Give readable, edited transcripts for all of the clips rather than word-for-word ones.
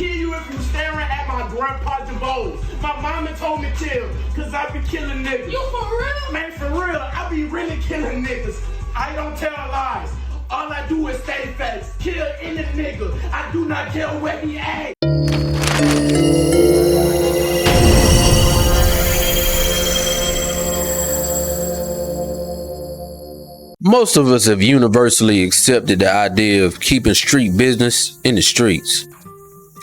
kill you if you staring at my grandpa DeVos. My mama told me chill, cause I be killing niggas. You for real? Man, for real, I be really killing niggas. I don't tell lies. All I do is stay facts. Kill any nigga. I do not care where he at. Most of us have universally accepted the idea of keeping street business in the streets,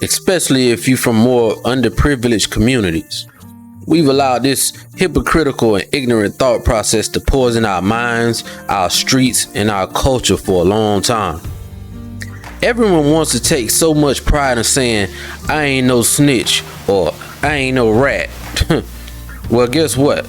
especially if you're from more underprivileged communities. We've allowed this hypocritical and ignorant thought process to poison our minds, our streets, and our culture for a long time. Everyone wants to take so much pride in saying, I ain't no snitch, or I ain't no rat. Well, guess what?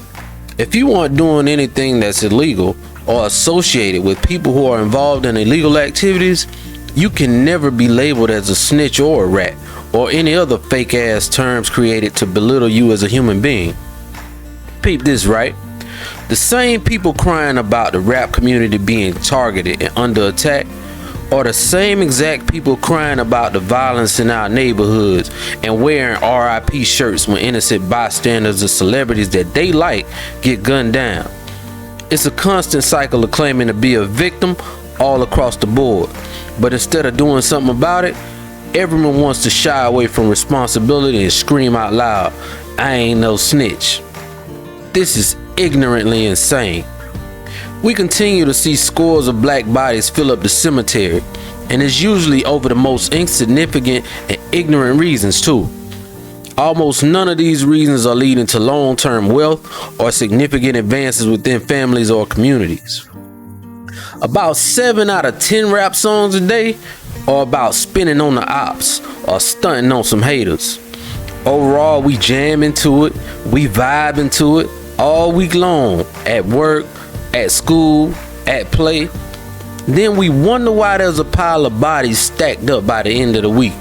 If you aren't doing anything that's illegal or associated with people who are involved in illegal activities, you can never be labeled as a snitch or a rat, or any other fake ass terms created to belittle you as a human being. Peep this, right? The same people crying about the rap community being targeted and under attack are the same exact people crying about the violence in our neighborhoods and wearing R.I.P shirts when innocent bystanders or celebrities that they like get gunned down. It's a constant cycle of claiming to be a victim all across the board, but instead of doing something about it, everyone wants to shy away from responsibility and scream out loud, I ain't no snitch. This is ignorantly insane. We continue to see scores of black bodies fill up the cemetery, and it's usually over the most insignificant and ignorant reasons too. Almost none of these reasons are leading to long-term wealth or significant advances within families or communities. About 7 out of 10 rap songs a day are about spinning on the ops or stunting on some haters. Overall, we jam into it, we vibe into it all week long, at work, at school, at play. Then we wonder why there's a pile of bodies stacked up by the end of the week.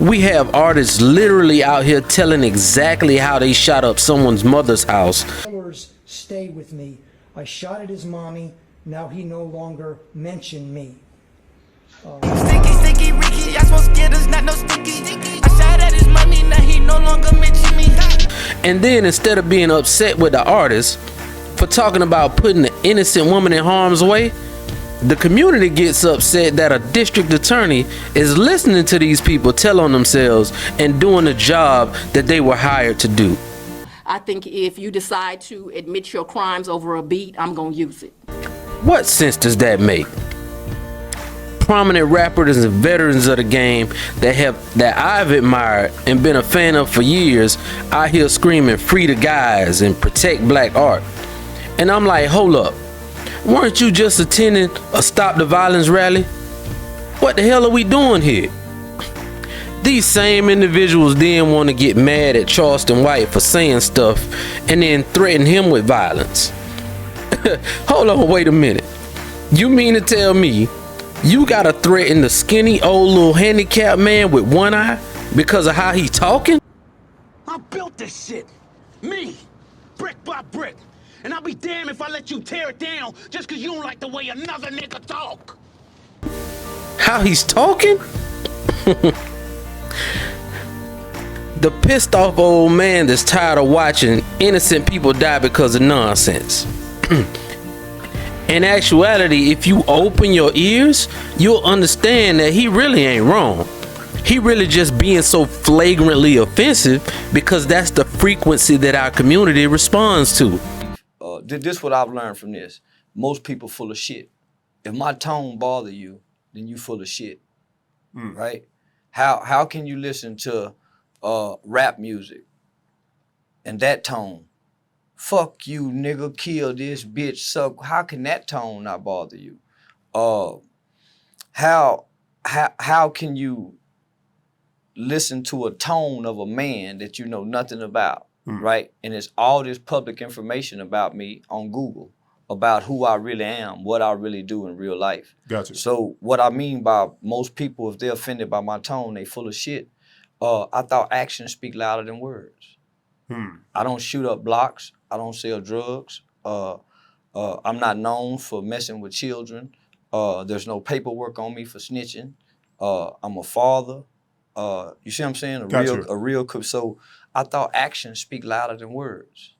We have artists literally out here telling exactly how they shot up someone's mother's house. Stay with me. I shot at his mommy. Now he no longer mentioned me. Sticky, Ricky, I supposed to get us, not no sticky. I shot at his mommy, now he no longer mention me. And then instead of being upset with the artist for talking about putting an innocent woman in harm's way, the community gets upset that a district attorney is listening to these people tell on themselves and doing the job that they were hired to do. I think if you decide to admit your crimes over a beat, I'm gonna use it. What sense does that make? Prominent rappers and veterans of the game that I've admired and been a fan of for years out here screaming free the guys and protect black art. And I'm like, hold up. Weren't you just attending a Stop the Violence rally? What the hell are we doing here? These same individuals then want to get mad at Charleston White for saying stuff and then threaten him with violence. Hold on, wait a minute. You mean to tell me you gotta threaten the skinny old little handicapped man with one eye because of how he talking? I built this shit. Me. Brick by brick. And I'll be damned if I let you tear it down just because you don't like the way another nigga talk. How he's talking? The pissed off old man that's tired of watching innocent people die because of nonsense. In actuality, if you open your ears, you'll understand that he really ain't wrong. He really just being so flagrantly offensive because that's the frequency that our community responds to. This is what I've learned from this. Most people full of shit. If my tone bother you, then you full of shit, right? How can you listen to rap music and that tone? Fuck you, nigga, kill this bitch, suck. How can that tone not bother you? How can you listen to a tone of a man that you know nothing about? Right? And it's all this public information about me on Google, about who I really am, what I really do in real life. Gotcha. So what I mean by most people, if they're offended by my tone, they full of shit. I thought actions speak louder than words. I don't shoot up blocks. I don't sell drugs. I'm not known for messing with children. There's no paperwork on me for snitching. I'm a father. You see what I'm saying? Gotcha. So I thought actions speak louder than words.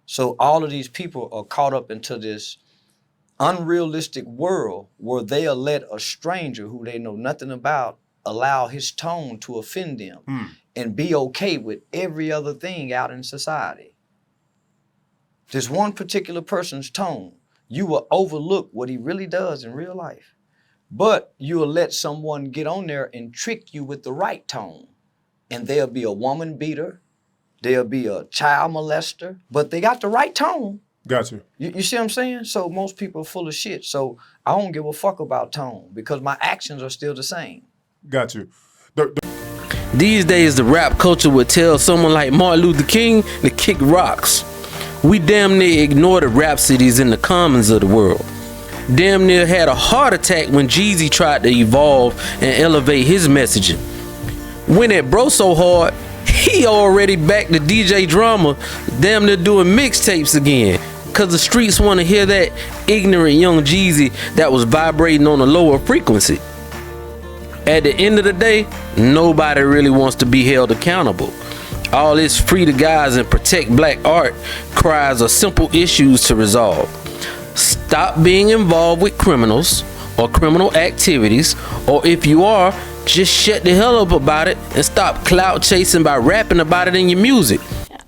So all of these people are caught up into this unrealistic world where they'll let a stranger who they know nothing about allow his tone to offend them and be okay with every other thing out in society. This one particular person's tone, you will overlook what he really does in real life. But you'll let someone get on there and trick you with the right tone. And there'll be a woman beater, there'll be a child molester, but they got the right tone. Gotcha. You see what I'm saying? So most people are full of shit. So I don't give a fuck about tone because my actions are still the same. Got you. These days, the rap culture would tell someone like Martin Luther King to kick rocks. We damn near ignore the rhapsodies and the commons of the world. Damn near had a heart attack when Jeezy tried to evolve and elevate his messaging. When it broke so hard, he already back to DJ Drama, damn near doing mixtapes again. Cause the streets want to hear that ignorant young Jeezy that was vibrating on a lower frequency. At the end of the day, nobody really wants to be held accountable. All this free the guys and protect black art cries are simple issues to resolve. Stop being involved with criminals or criminal activities, or if you are, just shut the hell up about it and stop clout chasing by rapping about it in your music.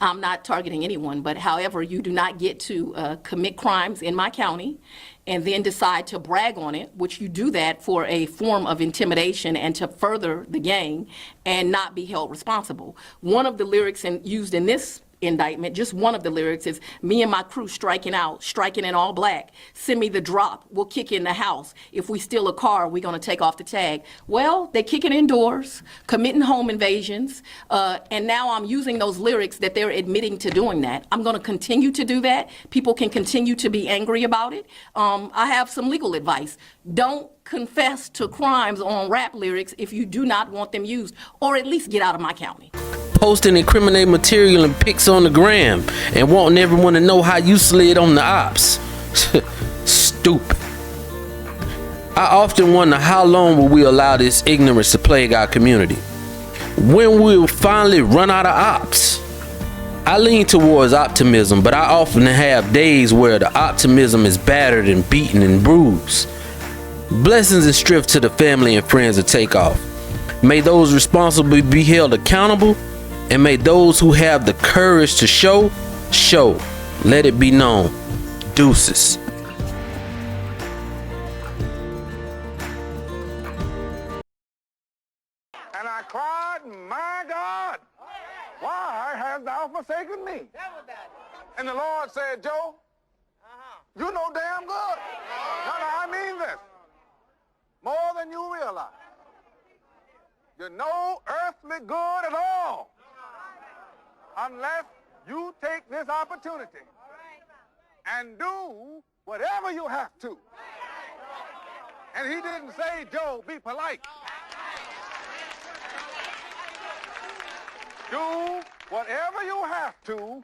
I'm not targeting anyone, but however, you do not get to commit crimes in my county and then decide to brag on it, which you do that for a form of intimidation and to further the gang and not be held responsible. One of the lyrics used in this indictment, just one of the lyrics is, me and my crew striking out, striking in all black. Send me the drop, we'll kick in the house. If we steal a car, we're gonna take off the tag. Well, they're kicking indoors, committing home invasions, and now I'm using those lyrics that they're admitting to doing that. I'm gonna continue to do that. People can continue to be angry about it. I have some legal advice. Don't confess to crimes on rap lyrics if you do not want them used, or at least get out of my county. Posting incriminating material and pics on the gram and wanting everyone to know how you slid on the ops. Stupid. I often wonder how long will we allow this ignorance to plague our community? When we'll finally run out of ops? I lean towards optimism, but I often have days where the optimism is battered and beaten and bruised. Blessings and strength to the family and friends of TakeOff. May those responsible be held accountable, and may those who have the courage to show. Let it be known. Deuces. And I cried, my God, why hast thou forsaken me? And the Lord said, Joe, you know damn good. No, I mean this. More than you realize. You're no earthly good at all unless you take this opportunity and do whatever you have to. And he didn't say, Joe, be polite. Do whatever you have to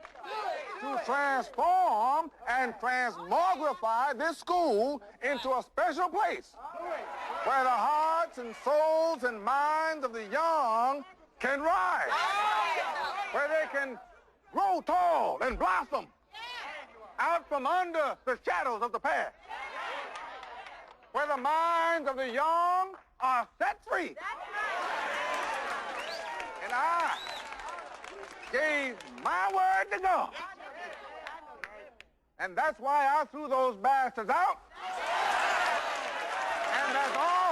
transform and transmogrify this school into a special place where the hearts and souls and minds of the young can rise, where they can grow tall and blossom out from under the shadows of the past, where the minds of the young are set free. And I gave my word to God. And that's why I threw those bastards out. And that's all